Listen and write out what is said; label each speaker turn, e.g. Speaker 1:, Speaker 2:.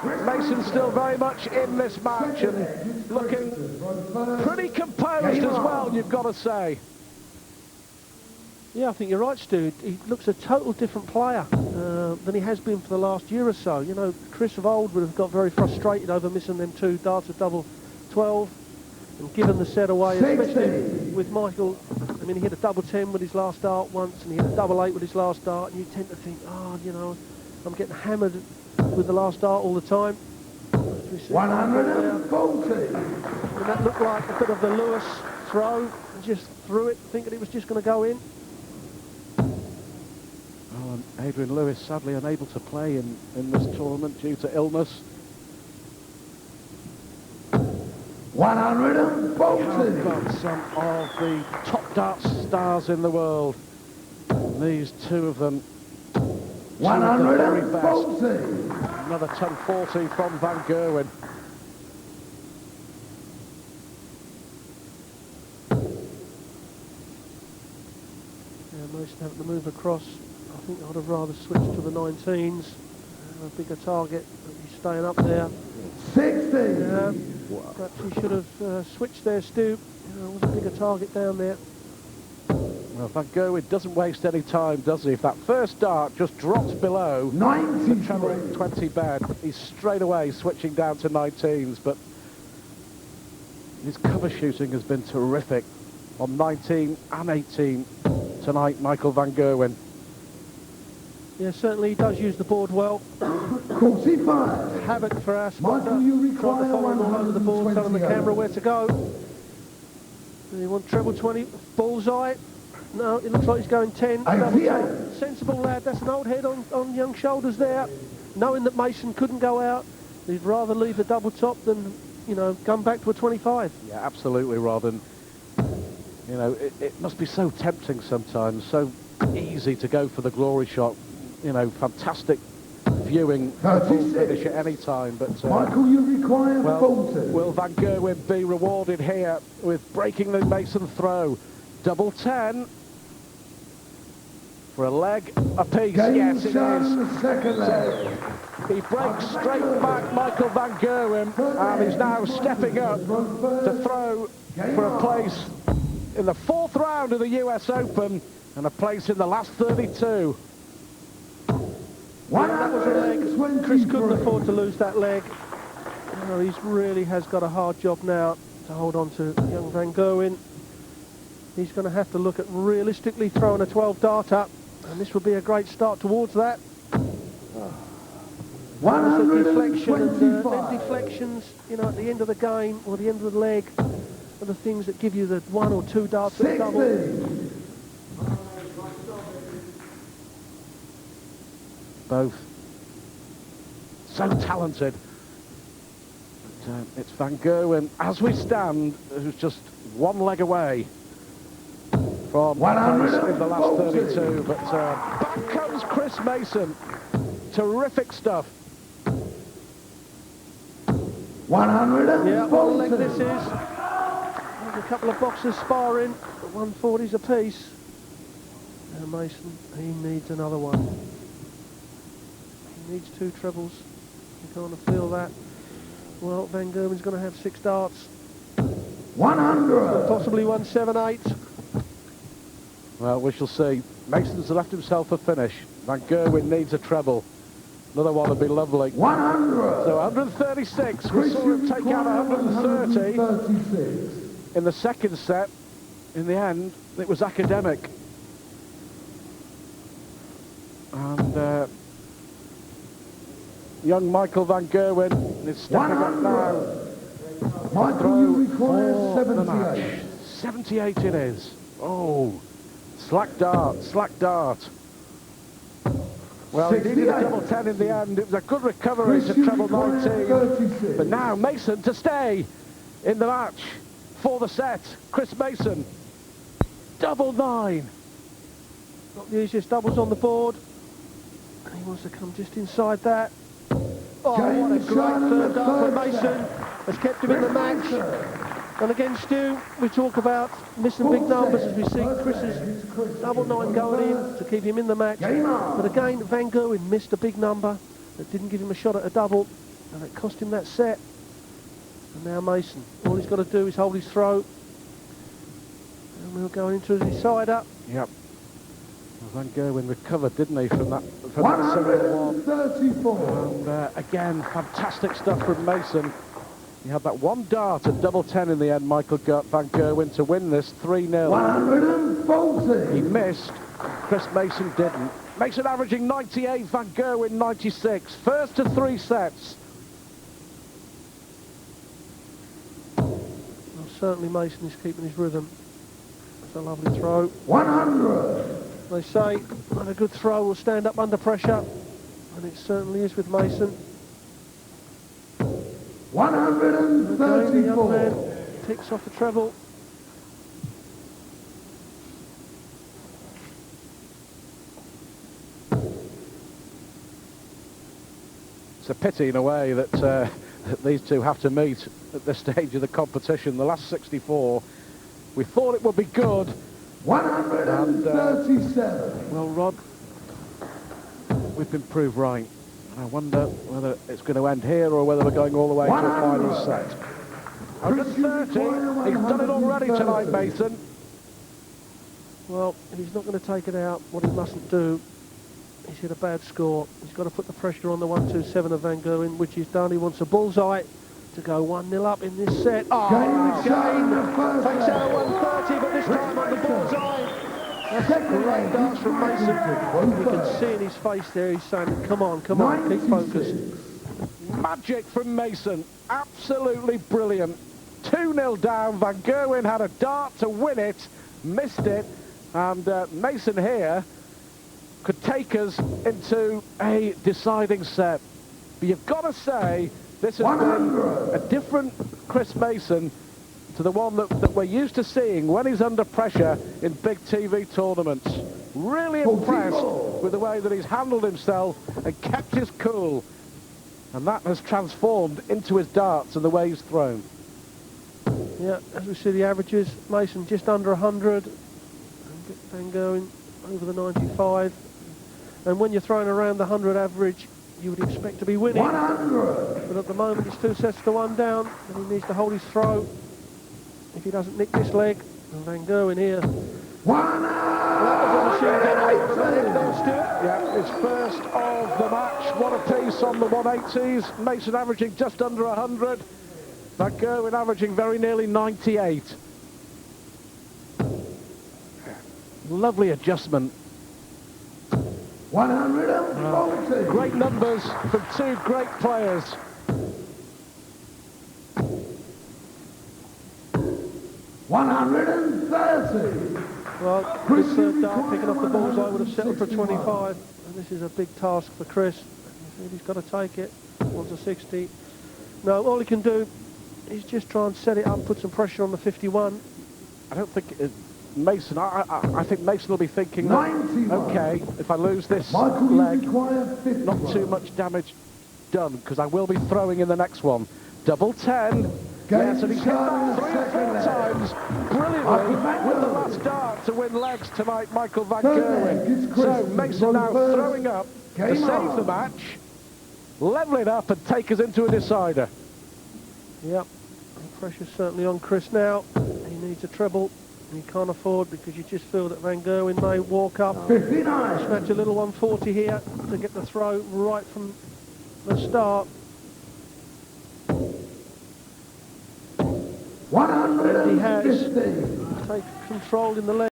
Speaker 1: Mason's still very much in this match and looking pretty composed as well, you've got to say.
Speaker 2: Yeah, I think you're right, Stu. He looks a total different player than he has been for the last year or so. You know, Chris of old would have got very frustrated over missing them 2 darts at double 12 and given the set away, especially with Michael. I mean, he hit a double 10 with his last dart once and he hit a double 8 with his last dart, and you tend to think, oh, you know, I'm getting hammered with the last dart all the time.
Speaker 3: 140.
Speaker 2: And that looked like a bit of the Lewis throw, and just threw it thinking it was just going to go in.
Speaker 1: Oh, and Adrian Lewis sadly unable to play in this tournament due to illness.
Speaker 3: 140.
Speaker 1: We've got some of the top darts stars in the world. And these two of them,
Speaker 3: 140.
Speaker 1: Another 1040 from Van Gerwen.
Speaker 2: Yeah, Mason having to move across. I think I'd have rather switched to the 19s. A bigger target. He's staying up there.
Speaker 3: 60.
Speaker 2: Yeah, perhaps he should have switched there, Stu. Was a bigger target down there.
Speaker 1: Well, Van Gerwen doesn't waste any time, does he? If that first dart just drops below
Speaker 3: 90
Speaker 1: the treble 20 bed, he's straight away switching down to 19s, but his cover shooting has been terrific on 19 and 18 tonight, Michael Van Gerwen.
Speaker 2: Yeah, certainly he does use the board well.
Speaker 3: 45.
Speaker 2: Havoc for our spotter.
Speaker 3: Michael, you
Speaker 2: Trying to
Speaker 3: require
Speaker 2: follow him all over the board, telling the camera where to go. And you want treble 20, bullseye. No, it looks like he's going 10. Double 10. Sensible lad, that's an old head on young shoulders there. Knowing that Mason couldn't go out, he'd rather leave the double top than, you know, come back to a 25.
Speaker 1: Yeah, absolutely, Rod. And, you know, it must be so tempting sometimes, so easy to go for the glory shot. You know, fantastic viewing, full finish at any time. But
Speaker 3: Michael, you require 40.
Speaker 1: Will Van Gerwen be rewarded here with breaking the Mason throw? Double 10 for a leg apiece. Yes, it is.
Speaker 3: Second leg.
Speaker 1: He breaks straight back, Michael Van Gerwen, and he's now stepping up to throw for a place in the 4th round of the US Open and a place in the last 32.
Speaker 2: Yeah, that was a leg. Chris couldn't afford to lose that leg. No, he really has got a hard job now to hold on to young Van Gerwen. He's going to have to look at realistically throwing a 12 dart up, and this would be a great start towards that.
Speaker 3: 125.
Speaker 2: And deflections, you know, at the end of the game or the end of the leg are the things that give you the 1 or 2 darts at double.
Speaker 1: Both so talented. But, it's Van Gerwen, as we stand, who's just 1 leg away from in the last 32. But back comes Chris Mason. Terrific stuff.
Speaker 3: 140.
Speaker 2: Yeah, one leg this is. There's a couple of boxers sparring at 140s apiece. And Mason, he needs another one. He needs 2 trebles. You kind of feel that. Well, Van Gerwen's going to have 6 darts.
Speaker 3: 100.
Speaker 2: Possibly 178.
Speaker 1: Well, we shall see. Mason's left himself a finish. Van Gerwen needs a treble. Another one would be lovely.
Speaker 3: 100.
Speaker 1: So 136. We saw him take out 130 in the second set. In the end, it was academic. And young Michael Van Gerwen is stepping up now.
Speaker 3: Michael, you require 78.
Speaker 1: 78 it is. Oh, slack dart. Well, he needed a double 10 in the end. It was a good recovery to treble 19. But now Mason to stay in the match for the set. Chris Mason, double 9.
Speaker 2: Not the easiest doubles on the board. He wants to come just inside that. Oh, what a great third dart for Mason. Has kept him in the match. And again, Stu, we talk about missing big numbers as we see Chris's double 9 going in to keep him in the match. But again, Van Gerwen missed a big number that didn't give him a shot at a double. And it cost him that set. And now Mason, all he's got to do is hold his throw. And we're going into the decider.
Speaker 1: Yep. Van Gerwen recovered, didn't he, from that 134. And again, fantastic stuff from Mason. He had that one dart at double 10 in the end, Michael Van Gerwen, to win this 3-0.
Speaker 3: 140.
Speaker 1: He missed. Chris Mason didn't. Mason averaging 98, Van Gerwen 96. First to 3 sets.
Speaker 2: Well, certainly Mason is keeping his rhythm. It's a lovely throw.
Speaker 3: 100.
Speaker 2: They say that a good throw will stand up under pressure, and it certainly is with Mason.
Speaker 3: 134.
Speaker 2: Again, the young man ticks off the treble.
Speaker 1: It's a pity in a way that these two have to meet at this stage of the competition. The last 64, we thought it would be good.
Speaker 3: 137.
Speaker 1: Well, Rod, we've been proved right. I wonder whether it's going to end here or whether we're going all the way to a final set. 130. He's done it already tonight, Mason.
Speaker 2: Well, if he's not going to take it out, what he mustn't do, he's hit a bad score. He's got to put the pressure on the 127 of Van Gerwen, which he's done. He wants a bullseye to go 1-0 up in this set. Oh, again, takes out a 130, but this time on the bullseye. That's a great dance from Mason. You can see in his face there, he's saying, come on, keep focused.
Speaker 1: Magic from Mason. Absolutely brilliant. 2-0 down. Van Gerwen had a dart to win it, missed it, and Mason here could take us into a deciding set. But you've got to say, this has been a different Chris Mason to the one that we're used to seeing when he's under pressure in big TV tournaments. Really impressed with the way that he's handled himself and kept his cool. And that has transformed into his darts and the way he's thrown.
Speaker 2: Yeah, as we see the averages, Mason just under 100. And Van Gerwen over the 95. And when you're throwing around the 100 average, you would expect to be winning.
Speaker 3: 100.
Speaker 2: But at the moment, it's 2 sets to 1 down, and he needs to hold his throw. If he doesn't nick this leg, and Van Gerwen here.
Speaker 3: 180.
Speaker 1: Yeah, it's first of the match. One apiece on the 180s. Mason averaging just under 100. Van Gerwen averaging very nearly 98. Lovely adjustment.
Speaker 3: 140.
Speaker 1: Great numbers from two great players.
Speaker 3: 130.
Speaker 2: Well, this third dart picking up the bullseye would have settled for 25, and this is a big task for Chris. He's got to take it. Wants a 60. No, all he can do is just try and set it up, put some pressure on the 51.
Speaker 1: I don't think Mason. I think Mason will be thinking, that, okay, if I lose this leg, not too much damage done, because I will be throwing in the next one. Double 10. Yes, and he's hit that 3 or 4 times brilliantly with the last dart to win legs tonight, Michael Van Gerwen. So Mason now throwing up to save the match, level it up and take us into a decider.
Speaker 2: Yep, the pressure's certainly on Chris now. He needs a treble, and he can't afford, because you just feel that Van Gerwen may walk up,
Speaker 3: 59.
Speaker 2: snatch a little 140 here to get the throw right from the start.
Speaker 3: 150.
Speaker 2: He has taken control in the leg.